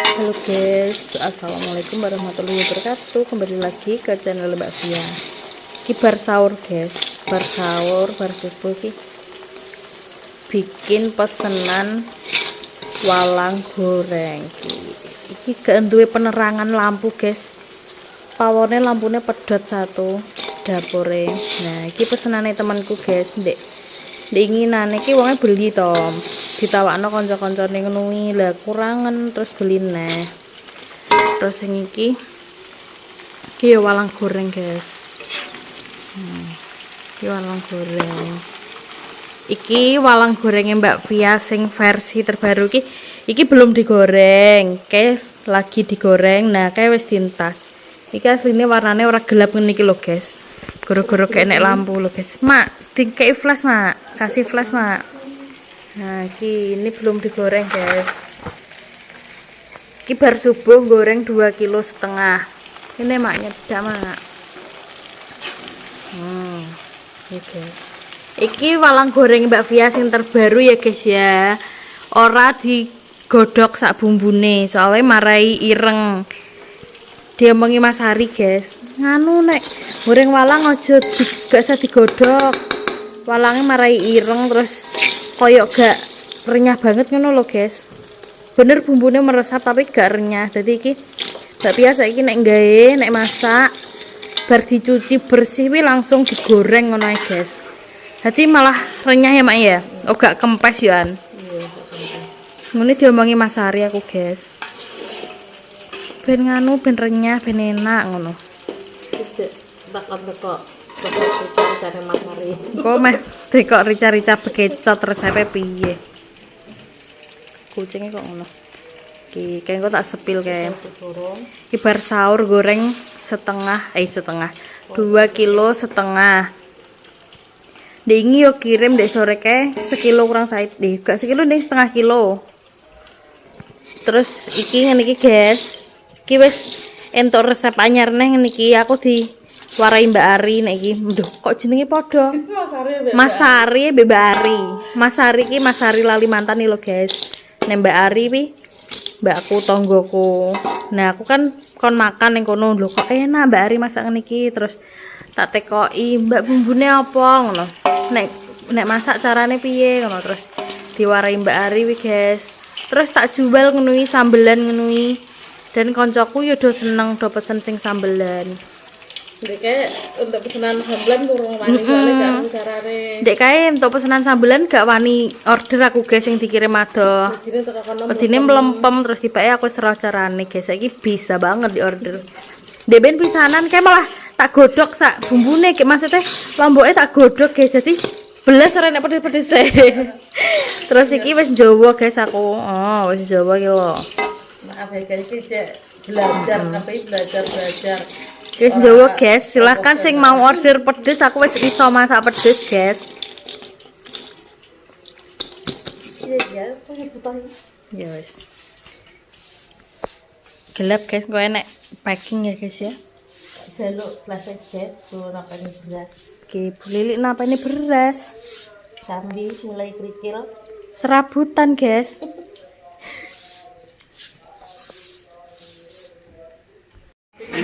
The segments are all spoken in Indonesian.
Halo guys, assalamualaikum warahmatullahi wabarakatuh. Kembali lagi ke channel Mbak Fia. Ki bar sahur guys, bar sahur, bar subuh ki bikin pesenan walang goreng. Iki gak duwe penerangan lampu guys. Pawone lampune pedot satu dapure. Nah, iki pesenane temanku guys, Ndek inginane ki wonge beli to. Ditawakno kanca-kancane ngono kuwi, lah kurangan terus beli neh. Terus sing iki ya walang goreng guys. Iki walang goreng. Iki walang gorengnya Mbak Fia sing versi terbaru iki belum digoreng, kayak lagi digoreng. Nah, kayak wis dintas. Iki asline warnane ora gelap ngene iki lho guys. Goro-goro kayak nek lampu lho guys. Mak, dikei flash, Mak. Kasih flash, Mak. Nah, ini belum digoreng guys. Iki bar subuh goreng 2,5 kg. Ini maknya tidak mak. Ini guys. Iki walang goreng Mbak Fia sing terbaru ya guys ya. Ora digodhog sak bumbune, soalnya marai ireng. Dia omongi Mas Hari guys. Nganu nek goreng walang aja gak usah digodhog. Walangnya marai ireng terus koyok gak renyah banget ngono lho guys. Bener bumbunya meresap tapi gak renyah. Jadi iki gak biasa iki nek gawe nek masak bar dicuci bersih wi langsung digoreng ngono ae guys. Jadi malah renyah ya mak ya. Oh gak kempes yoan. Ngene diomongi Mas Hari aku guys. Ben nganu ben renyah ben enak ngono. Tekok rica-ricane Mas Hari. Kok meh tekok rica-rica bekecot resepe piye? Kucingnya kok ngono. Iki kayaknya kok tak sepil kayak. Iki bar sahur goreng setengah 2,5 kg. Dingi yo kirim dek sore kayak sekilo kurang sait deh. Gak sekilo nih setengah kilo. Terus iki ngene iki guys. Iki wis entuk resep anyar neh ngene iki aku diwarai Mbak Ari nek iki. Duh, kok jenenge padha? Mas Ari Mbak Ari. Mas Ari iki Mas Ari lali mantan nih lho guys. Nek Mbak Ari pi mbakku tonggoku. Nah, aku kan kon makan ning kono lho kok enak Mbak Ari masak ngene iki terus tak tekoki, Mbak bumbune apa ngono. Nek masak carane piye ngono terus diwarai Mbak Ari wi guys. Terus tak jual ngono sambelan ngono. Dan koncoku yo do seneng do pesen sing sambelan. Ndek kae untuk pesanan sambelan kurang wani soalé gak carane. Ndek kae untuk pesanan sambelan gak wani order aku guys yang dikirim ado. Pedine melempem terus tibake aku serah carane guys. Saiki bisa banget diorder. Ndek ben pisanan kae malah tak godhog sak bumbune kayak maksudnya lomboke tak godhog guys. Jadi belas ora nek pedes-pedes. Terus iki wis Jawa guys aku. Oh, wis Jawa iki lho. Maaf ya guys, iki belajar tapi belajar. Guys Jawa guys, silahkan sing mau order pedes aku wis iso masak pedes guys. Iya, penyebutan. Ya wis. Gelap guys, kok enek packing ya guys ya. Jaluk plastik jet, napa ini beras. Oke, Bu Lilik napa ini beras? Sambi mulai kerikil. Serabutan guys.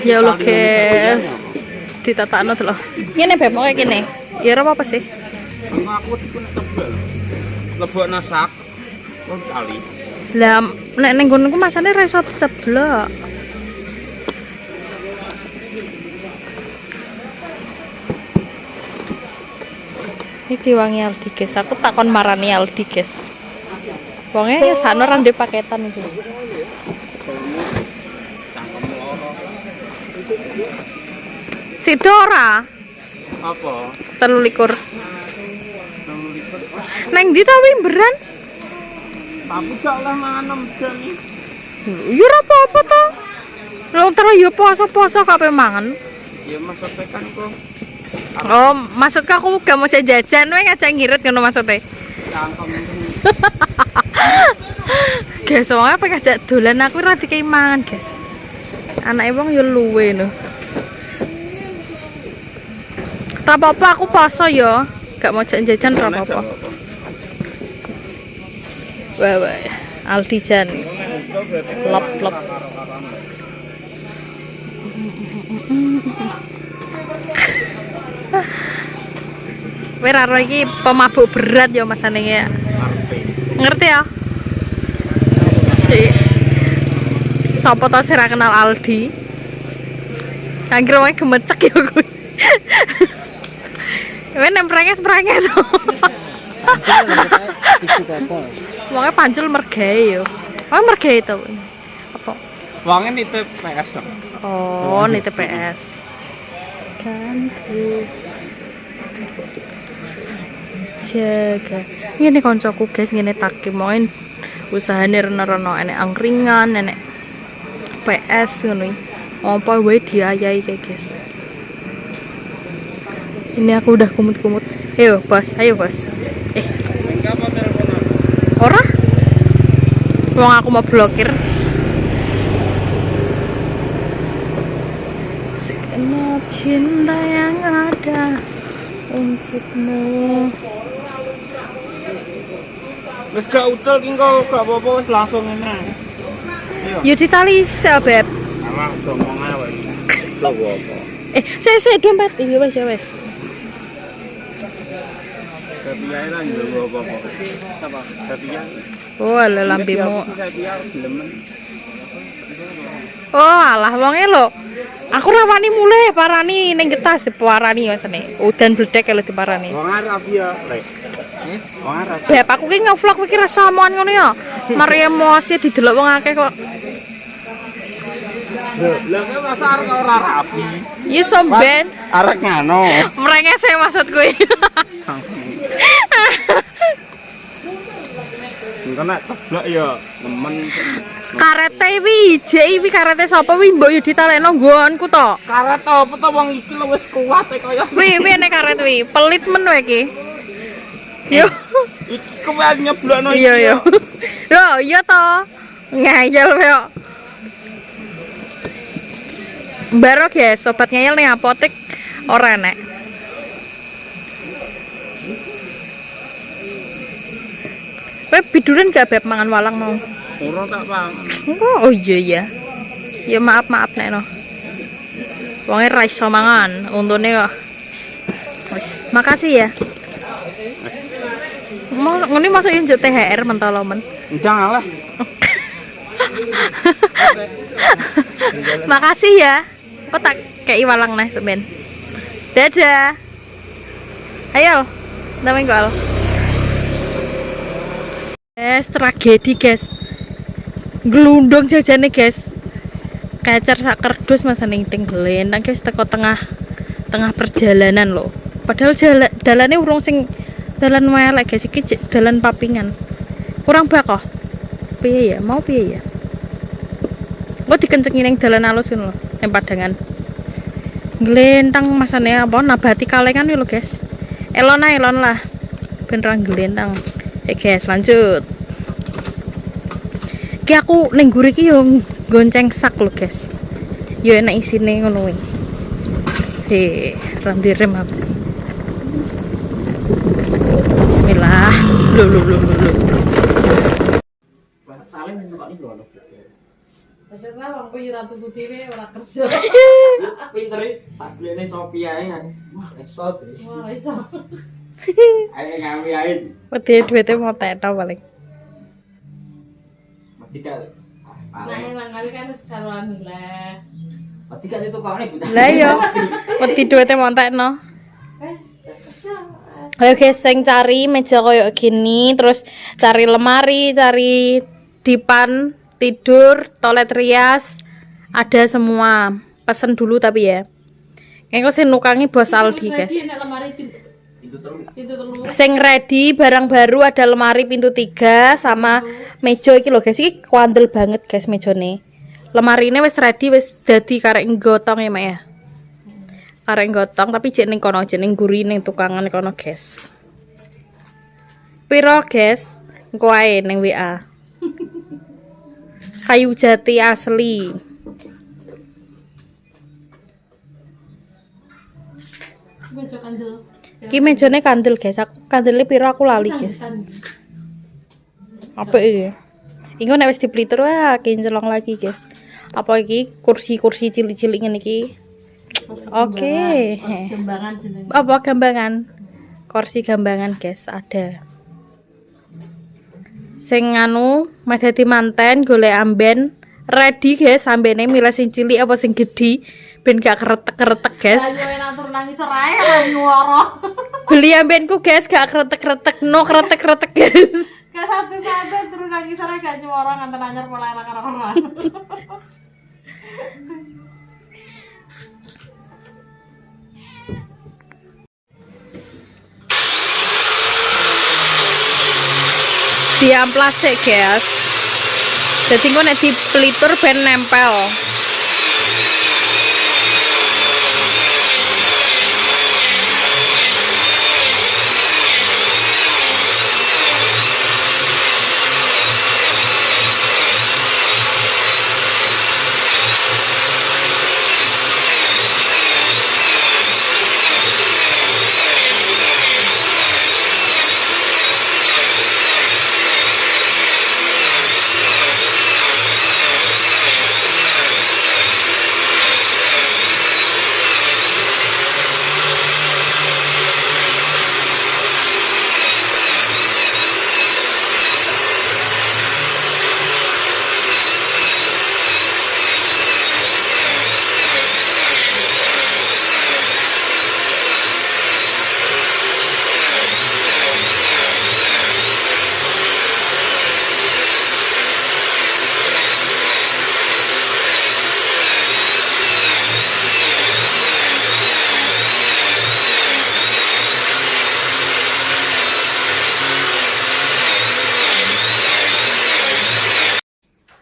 Ya Allah guys, ditatakno to lho. Ngene Beb, mau kayak gini. Ya ora apa-apa sih. Aku tiku nek tebel. Lebokna sak kali. Lah nek ning nggonku masane ra iso ceblok. Iki diwangi Aldi guys. Aku takon marani Aldi guys. Wonge ya sakno ra ndek paketan iki. Sido ora? Apa? 23. Neng ndi ta wimberan? Aku gak lah mangan jam iki. Ya ora apa-apa to. Lho terus ya poso-poso kabeh mangan. Ya maksudnya kan kok Oh, maksudku aku gak mau jajan, wae ngajak ngirit ngono maksudnya. cangkem. Guys, wong apa ngajak dolan aku ora dikei mangan, guys. Anake wong ya luwe no. Ora apa-apa aku poso ya. Gak mau jajan ora apa-apa. Wah, Aldi Jan. Lop lop. Kowe ra iki pemabuk berat ya masane ya. Ngerti ya? Si. Sopo to sing ra kenal Aldi? Anggere wae gemecek ya kuwi. Kowe nemprenges-prenges. Wonge pancul mergae yo. Oh mergae to. Apa? Wonge nitip PS. Oh, nitip PS. Kan ku jaga. Ngene koncoku guys, ngene takim moin usahane rene-rene enek angkringan, enek PS ngono. Apa wae diayahi kayak guys. Ini aku udah kumut-kumut. Ayo, Bos. Ayo, Bos. Engko apa teleponan? Ora? Wong aku mau blokir. Segenap cinta yang ada untukmu. Wis gak utul ki engko gak apa-apa wis langsung ngene. Iya. Yo ditali Beb. Awak ngomong ae. Lho apa? Saya dompet. Iya wes ya wes. Kepiye lah njowo apa-apa. Apa? Kepiye? Oh, ala lambimu. Kepiye glemen. Oh, alah wonge lho. Aku rawani mulai parani ning getas diparani wesane. Udan bledek lho diparani. Wong arep ya, Rek. Wong arep. Beb, aku ki ngevlog iki rasa omongan ngono ya. Mari emosi didelok wong akeh kok. Lah kok rasa arek ora rapi. Iya somben. Arek ngano. Mrenges e maksudku. Engko nek teblok ya nemen. Karete iki karete sapa wi mbok yo ditalekno nggonku to. Karet apa to wong iki lho wis kuat kaya. Wi nek karet wi, pelit men wae iki. Yo. Iki kowe nyeblokno iki. Iya yo. Yo, iya to. Ngayal yo. Baru guys, sobat ngayal ning apotek ora enek. Kowe biduran gak Beb mangan walang mau? Ora tak paham. Oh iya ya. Ya maaf nek no. Wonge ra iso mangan, untune kok. Wis, makasih ya. Mau ngene masuk njuk THR mentolo men. Jangan lah. Makasih ya. Kok tak kei walang nih semen. Dadah. Ayo, namanya gol. Tragedi guys. Glundung jajane guys. Kacar sak kerdus masa ning glendang guys teko tengah perjalanan loh. Padahal dalane urung sing dalan welek guys, iki dalan papingan. Kurang bak kok. Piye ya? Mau piye ya? Kok dikencengi ning dalan alus ngono lho, ning padangan. Glentang masane apa nabati kalengan lho guys. Elon lah. Ben ra glentang. Guys, lanjut. Ki aku ning guri ki yo gonceng sak lho guys. Yo enak isine ngono kuwi. Ranti rem aku. Bismillah. Lho. Saling kok iki lho. Maksudnya wong kuwi ora tuku dhewe ora kerja. Pinter tak blene Sophia ya. Wah, ekspor. Wah, iso. Ayo ngawi ae. Wedi duwite mau teto paling. Mati kali. Nah, emang kali kan wis karo lah. Mati kali itu kok nek. Lah iya. Wedi duwite mau tekno. Wes, kerja. Ayo guys, sing cari meja koyo gini, terus cari lemari, cari dipan tidur, toilet rias, ada semua. Pesen dulu tapi ya. Engko sing nukangi Bos Aldi, guys. Pintu telu. Sing ready barang baru ada lemari pintu 3 sama meja iki lho guys. Iki kuandel banget guys mejane. Lemarine wis ready, wis dadi karek nggotong ya, Mak ya. Karek gotong tapi jek ning kono, jek ning guri ning tukangan kono, guys. Piro, guys? Engko ae ning WA. Kayu jati asli. Meja kandel. Iki mejane kandel, guys. Aku kandele piro aku lali, guys. Apik iki. Iku nek wis diplitur wae kinclong lagi, guys. Apa iki kursi-kursi cilik-cilik ngene iki? Oke. Gembangan jenenge. Apa gambangan? Kursi gambangan, guys, ada. Sing anu meh dadi manten golek amben ready, guys. Ambene milih sing cilik apa sing gedhi ben gak keretek-keretek, guys. Ayo enak turun nangis ora ya nyuara. Beli ambenku, guys, gak keretek-keretek, no keretek-keretek, guys. Gak sampai turun nangis ora gak nyuara nganten anyar pola enak-enak. Diamplas sih, guys. Jadi engko nek dipelitur ben nempel.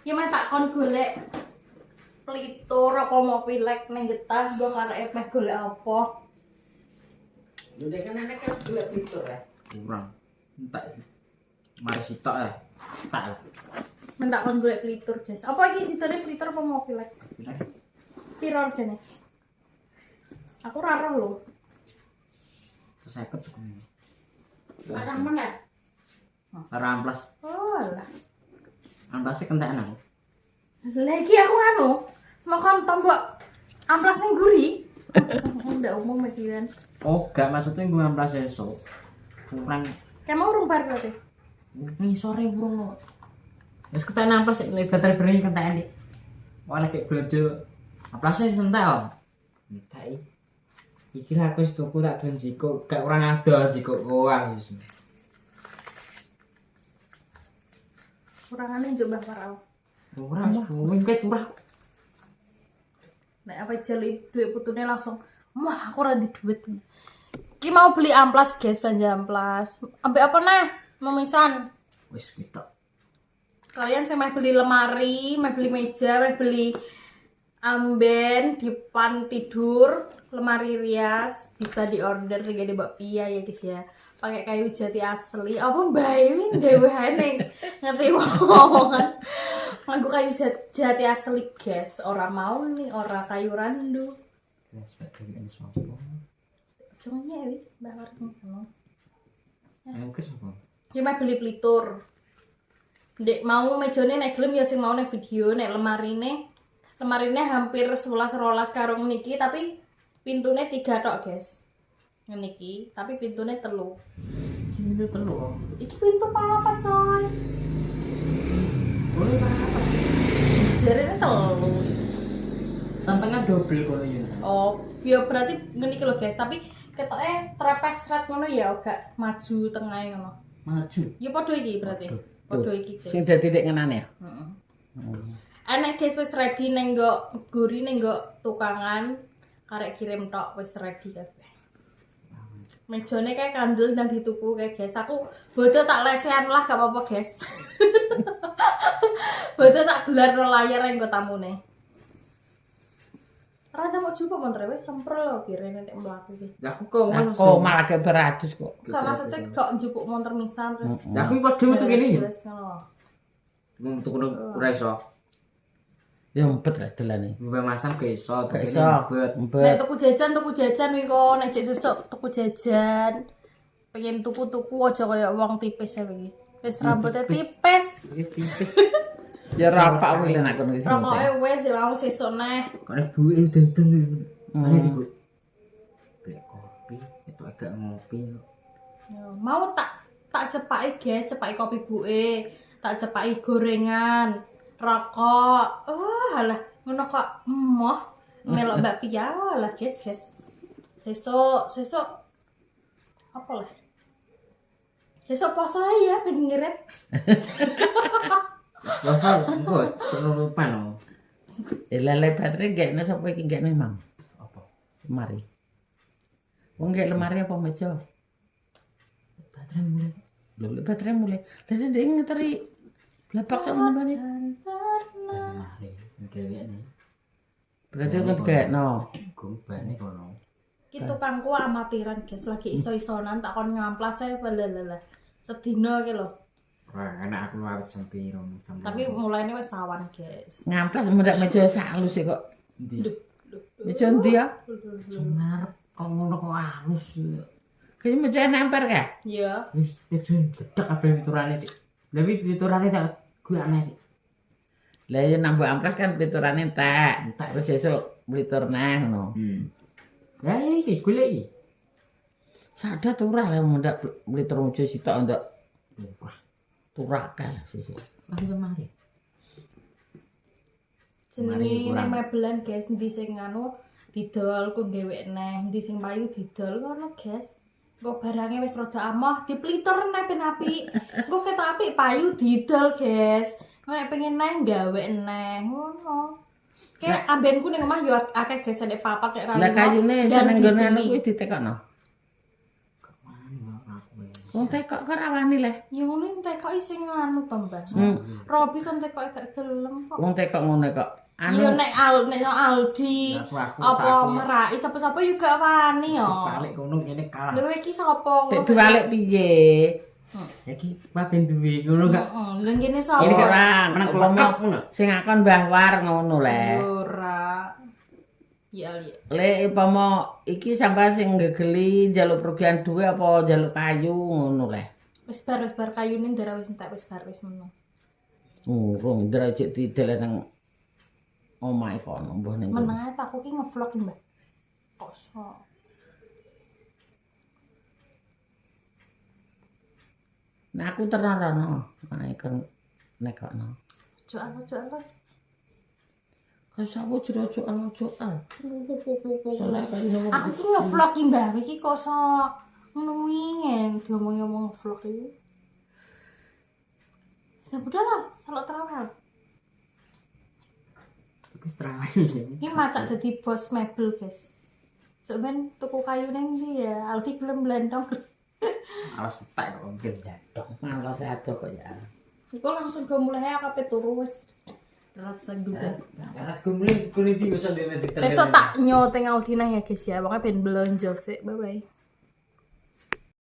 Ya meh tak kon golek pelitur apa mau pilek ning getas mbok karek meh golek apa. Udah kan anak kan dua pintu ya. Kurang. Entek. Mari sitok ya. Tak lah. Men tak kon golek pelitur, guys. Apa iki sidane pelitur apa mau pilek? Piro regane? Aku ora roh lho. Terus 50 cukup. Larang meneh. Ora amplas. Oh lah. Amplasnya kentekan aku. Lagi aku anu, mau kon tombok amplas ning guri. Ndak umum mikiran. Oh, gak maksudnya gue amplas esok. Kurang Kayak mau urung bar berarti. ngisore urung. Wis ketekan amplas sik baterai bering kentekan dik. Wala kayak blojo. Amplasnya sentel. Entek. Iki lah aku wis tuku tak ben jiko, gak kurang ada jiko koang wis. Kurangane njuk Mbah Farau. Ora suwe ket turah. Nek apa jeli duit putune langsung, wah aku ora di duit. Ki mau beli amplas, guys, belanja amplas. Ambek apa nah? Memisan. Wis ketok. Kalian sing meh beli lemari, meh beli meja, meh beli amben, dipan tidur, lemari rias, bisa diorder juga di Mbak Pia ya, guys ya. Pakai kayu jati asli. Apa bae wing dewehane. Ngerti omongan. Nganggo kayu jati asli, guys. Ora mau nih, ora kayu randu. Wis baterai ini sopo. Cuma wis Mbak Warno ngono. Ayo ke sopo? Ki meh beli pelitur. Ndek mau mejane nek gelem ya sing mau nek video, nek lemarine hampir 11 12 karo niki tapi pintune 3 tok, guys. Ngene iki, tapi pintune 3. Itu telu. Iki pintu papat, coy. Boleh apa? Jarene 3. Sampainya double kalau ya. Oh, ya berarti ngene iki lho, guys, tapi ketoke trepes red ngono ya gak maju tengahe ngono. Maju. Ya padha iki berarti. Padha iki, guys. Sing dadi nek ngenane ya. Heeh. Enek guys wis ready ning nggo guri ning nggo tukangan karek kirim tok wis ready kabeh. Mejane kayak kandel dan dituku kayak guys. Aku bodo tak lesehan lah gak apa-apa, guys. Bodo tak gelar no layar yang nggo tamune. Rada mau cukup montre wis sempro lho birene nek mlaku iki. Lah aku kok Kok malah gak beradus kok. Gak maksudnya kok njupuk montor misan terus. Lah aku padha metu kene ya. Terus ngono. Metu kono ora iso. Ya empet lah dolane. Mbak masang ke iso, Gak kene iso. mbet. Nek Empet. tuku jajan wing kok nek jek susuk tuku jajan. Pengen tuku-tuku aja kaya wong tipis ya wingi. Wis rambutnya tipis. Tipis. Ya rapak kuwi nek kono wis. Rokoke wis mau sesuk neh. Kok buke denden. Mane diku. Blek kopi, itu agak ngopi. Ya, mau tak cepaki guys, cepaki kopi buke, tak cepaki gorengan, rokok. Alah, ngono kok emoh melok Mbak Pia lah guys. Sesuk apa lah? Sesuk poso ya ben ngirit. Rasa engko penutupan. Lele baterai gekne sapa iki gekne Mang? Apa? Lemari. Wong gek lemari apa meja? Baterai mulai. Lho, baterai mulai. Dadi ndek ngeteri blepak sak mbane. Lemari gewekne. Berarti kok gekno. Gumbane kono. Ki tukangku amatiran guys, lagi iso-isonan tak kon ngamplas ae lelele. Sedina ki lho. Wah, enak aku arep jam piro jam. Tapi mulainya wis sawan guys. Ngamplas mendak meja halus kok. Ndi? Meja ndi ya? Ngarep kok ngono kok halus. Kayaknya meja nemper ka? Iya. Wis gedek kabeh piturane, Dik. Lah wi piturane tak gue aneh, Dik. Lah ya nambah amplas kan piturane entek. Terus sesuk mlitur neh ngono. Lah iki golek iki. Sada turah lah mendak mlitur mujo sitok ndok. Turah kalah sesuk. Lah kemari. Jenenge nek mebelan guys, endi sing anu didol ku dhewek neh, endi sing payu didol ngono guys. Kok barangnya wis rada amoh, diplitor neh ben apik. Engko ketok apik payu didol guys. Nek pengen neh gawe neh ngono. Kayak ambenku ning omah yo akeh guys nek papat nek ra. Lah kayune seneng gone anu kuwi ditekokno. Wong tekok kok ora wani le. Ya ngono sing tekoki sing anu to, Mbak. Robi kan tekoki gak gelem kok. Wong tekok ngono kok. Iya nek Aldi apa merai sapa-sapa yo gak wani yo. Balik kono ngene kalah. Lha iki sapa? Tek diwalik piye? Iki papen duwe ngono gak? Heeh, lha ngene sapa? Ini kok ora meneng klekep ngono. Sing akon Mbah War ngono le. Ora. Ya ya. Le upama iki sampean sing gegeli njaluk perugian duwe apa njaluk kayu ngono le. Wis bar kayune ndara wis entek wis bar wis meneng. Urung derajat didel nang omahe kono mbah ning. Meneng ae tak ki ngevlog Mbak. Kosok. Nah aku ternarono, naik kan nekokno. Joan. Kasawu jero-joan. Salah kan Aku ki ngevlog ki Mbak, iki kosok ngono wingi diomong-omong vlog iki. Sudah budal, salok terawal. Wis terawih. Iki macak dadi bos mebel, guys. Sok ben tuku kayu nang ndi ya, Aldi gelem blendong. Alas tak kok mungkin jatuh. Malas ado kok ya. Iku langsung go mulai akape turu wis rasa duda. Karena gumling kulit iki bisa dene Sesuk tak nyoteng Aldi nang ya guys ya, pokoke ben blonjo sik. Bye bye.